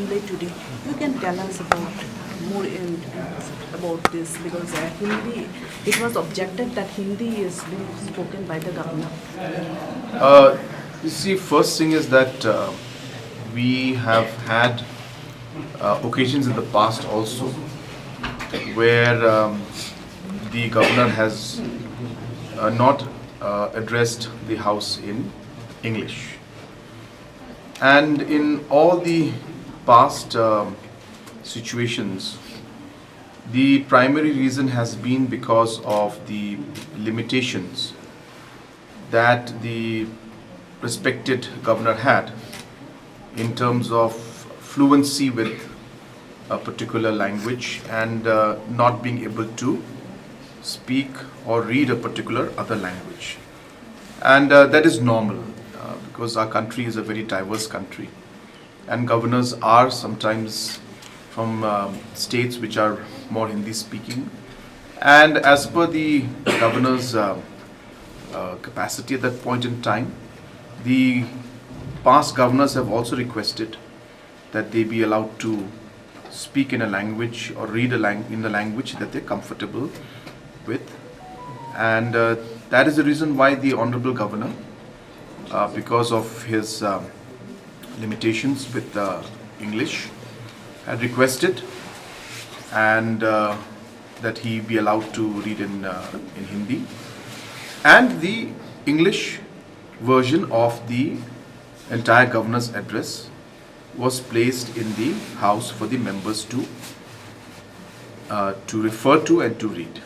Assembly today. You can tell us about more about this, because Hindi, it was objected that Hindi is being spoken by the governor. You see, first thing is that we have had occasions in the past also where the governor has not addressed the House in English. And in all the past situations, the primary reason has been because of the limitations that the respected governor had in terms of fluency with a particular language and not being able to speak or read a particular other language. And that is normal because our country is a very diverse country, and governors are sometimes from states which are more Hindi speaking. And as per the governor's capacity at that point in time, the past governors have also requested that they be allowed to speak in a language or read in the language that they're comfortable with. And that is the reason why the Honorable Governor, because of his limitations with English, had requested and that he be allowed to read in Hindi. And the English version of the entire governor's address was placed in the House for the members to refer to and to read.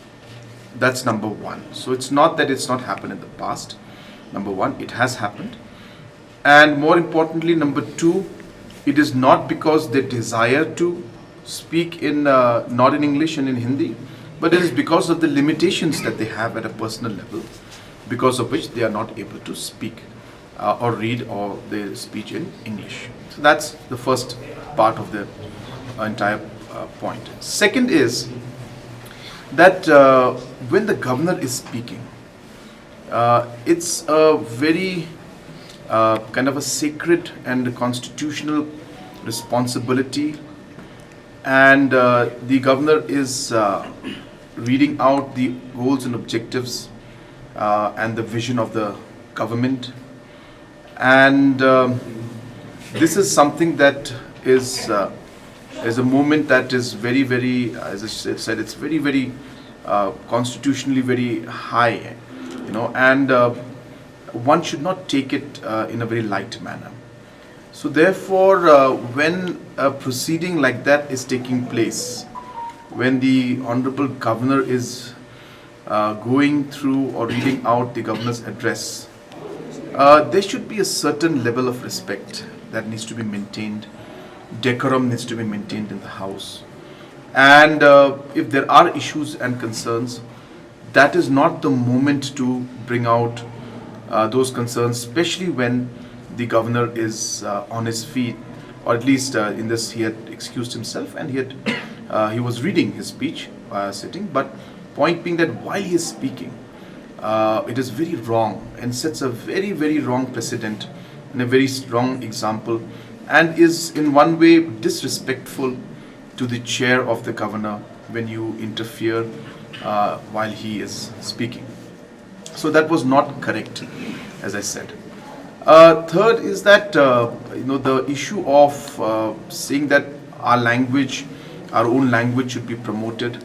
That's number one. So it's not that it's not happened in the past. Number one, it has happened. And more importantly, number two, it is not because they desire to speak in not in English and in Hindi, but it is because of the limitations that they have at a personal level, because of which they are not able to speak or read or their speech in English. So that's the first part of the entire point. Second is that when the governor is speaking, it's a very kind of a sacred and constitutional responsibility, and the governor is reading out the goals and objectives and the vision of the government. And this is something that is a movement that is very, very, as I said, it's very, very constitutionally very high, you know, and one should not take it in a very light manner. So therefore, when a proceeding like that is taking place, when the Honorable Governor is going through or reading out the governor's address, there should be a certain level of respect that needs to be maintained. Decorum needs to be maintained in the House. And if there are issues and concerns, that is not the moment to bring out those concerns, especially when the governor is on his feet, or at least in this he had excused himself and he was reading his speech sitting. But point being that while he is speaking, it is very wrong and sets a very, very wrong precedent and a very strong example, and is in one way disrespectful to the chair of the governor when you interfere while he is speaking. So that was not correct, as I said. Third is that the issue of saying that our language, our own language, should be promoted,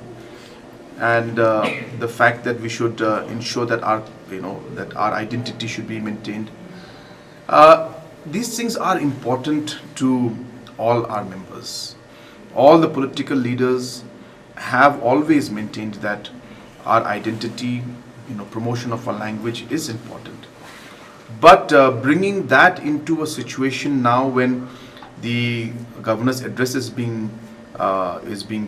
and the fact that we should ensure that our identity should be maintained. These things are important to all our members. All the political leaders have always maintained that our identity, promotion of our language is important. But bringing that into a situation now when the governor's address is being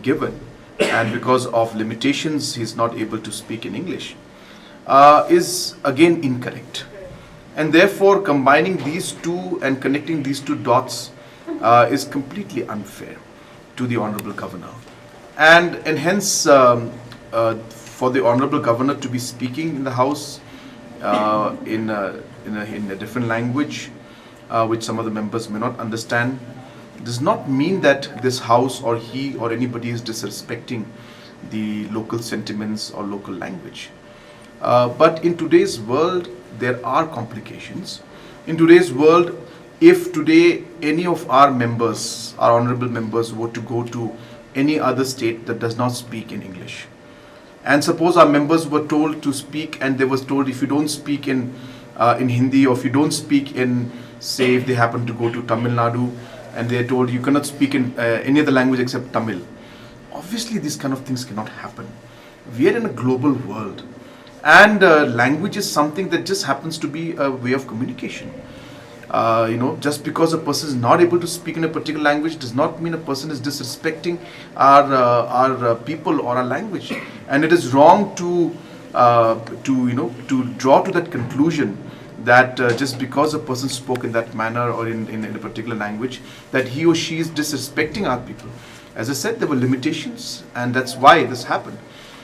given, and because of limitations he's not able to speak in English, is again incorrect. And therefore combining these two and connecting these two dots is completely unfair to the Honorable Governor. And hence for the Honorable Governor to be speaking in the House in a different language, which some of the members may not understand, does not mean that this house or he or anybody is disrespecting the local sentiments or local language. But in today's world, there are complications. In today's world, if today any of our members, our honorable members, were to go to any other state that does not speak in English, and suppose our members were told to speak, and they was told if you don't speak in Hindi, or if you don't speak in, say, if they happen to go to Tamil Nadu, and they are told you cannot speak in any other language except Tamil. Obviously, these kind of things cannot happen. We are in a global world, and language is something that just happens to be a way of communication. Just because a person is not able to speak in a particular language does not mean a person is disrespecting our people or our language. And it is wrong to draw to that conclusion that just because a person spoke in that manner or in a particular language, that he or she is disrespecting our people. As I said, there were limitations, and that's why this happened.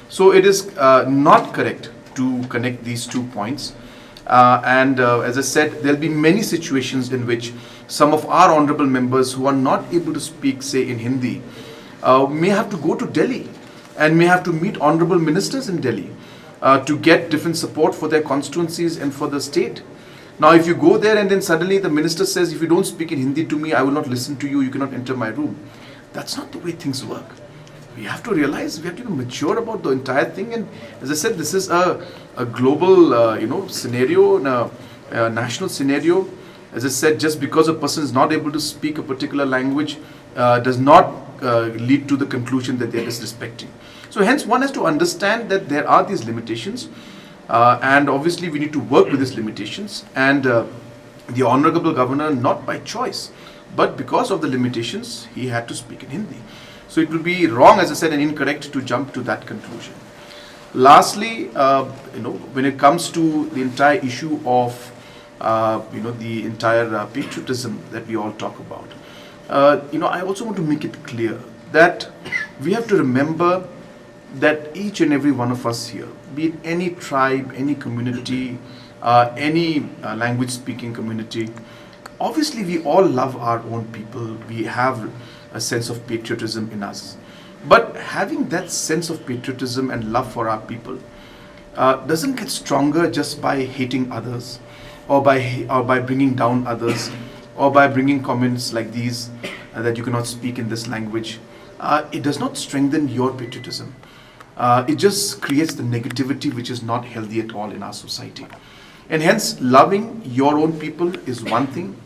So it is not correct to connect these 2 points. As I said, there'll be many situations in which some of our honorable members who are not able to speak, say, in Hindi, may have to go to Delhi and may have to meet honorable ministers in Delhi to get different support for their constituencies and for the state. Now, if you go there and then suddenly the minister says, if you don't speak in Hindi to me, I will not listen to you, you cannot enter my room. That's not the way things work. We have to realize, we have to be mature about the entire thing. And as I said, this is a global scenario, a national scenario. As I said, just because a person is not able to speak a particular language does not lead to the conclusion that they are disrespecting. So hence one has to understand that there are these limitations, and obviously we need to work with these limitations. And the Honorable Governor, not by choice, but because of the limitations, he had to speak in Hindi. So it would be wrong, as I said, and incorrect to jump to that conclusion. Lastly, when it comes to the entire issue of, the entire patriotism that we all talk about, I also want to make it clear that we have to remember that each and every one of us here, be it any tribe, any community, any language-speaking community, obviously we all love our own people. We have a sense of patriotism in us. But having that sense of patriotism and love for our people doesn't get stronger just by hating others, or by bringing down others, or by bringing comments like these that you cannot speak in this language. It does not strengthen your patriotism. It just creates the negativity which is not healthy at all in our society. And hence, loving your own people is one thing,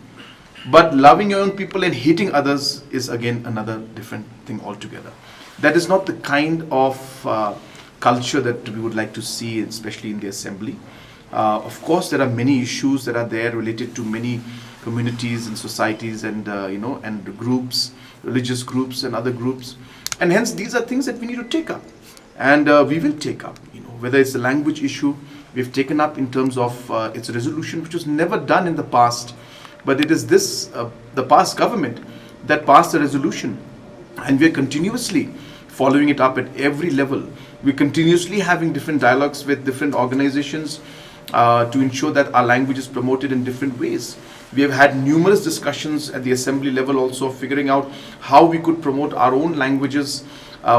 but loving your own people and hating others is again another different thing altogether. That is not the kind of culture that we would like to see, especially in the assembly. Of course, there are many issues that are there related to many communities and societies and and groups, religious groups and other groups, and hence these are things that we need to take up, and we will take up. Whether it's a language issue, we've taken up in terms of its resolution, which was never done in the past. But it is the past government that passed the resolution, and we are continuously following it up at every level. We're continuously having different dialogues with different organizations to ensure that our language is promoted in different ways. We have had numerous discussions at the assembly level also, figuring out how we could promote our own languages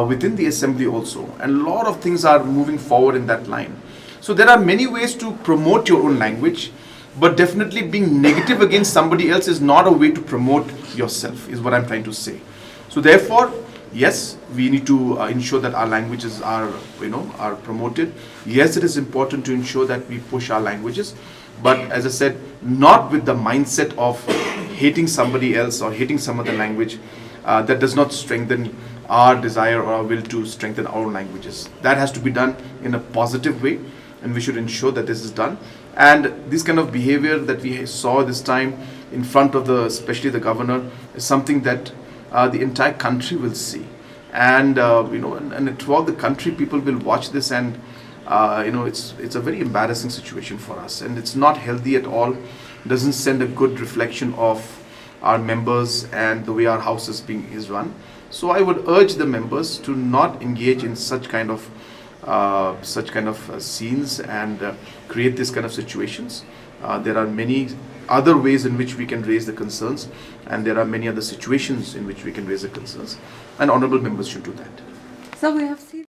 within the assembly also. And a lot of things are moving forward in that line. So there are many ways to promote your own language. But definitely being negative against somebody else is not a way to promote yourself, is what I'm trying to say. So therefore, yes, we need to ensure that our languages are promoted. Yes, it is important to ensure that we push our languages. But as I said, not with the mindset of hating somebody else or hating some other language. That does not strengthen our desire or our will to strengthen our own languages. That has to be done in a positive way, and we should ensure that this is done. And this kind of behavior that we saw this time in front of especially the governor, is something that the entire country will see. And and throughout the country, people will watch this, and it's a very embarrassing situation for us, and it's not healthy at all. Doesn't send a good reflection of our members and the way our house is run. So I would urge the members to not engage in such kind of scenes and create this kind of situations. There are many other ways in which we can raise the concerns, and there are many other situations in which we can raise the concerns, and honorable members should do that. So we have seen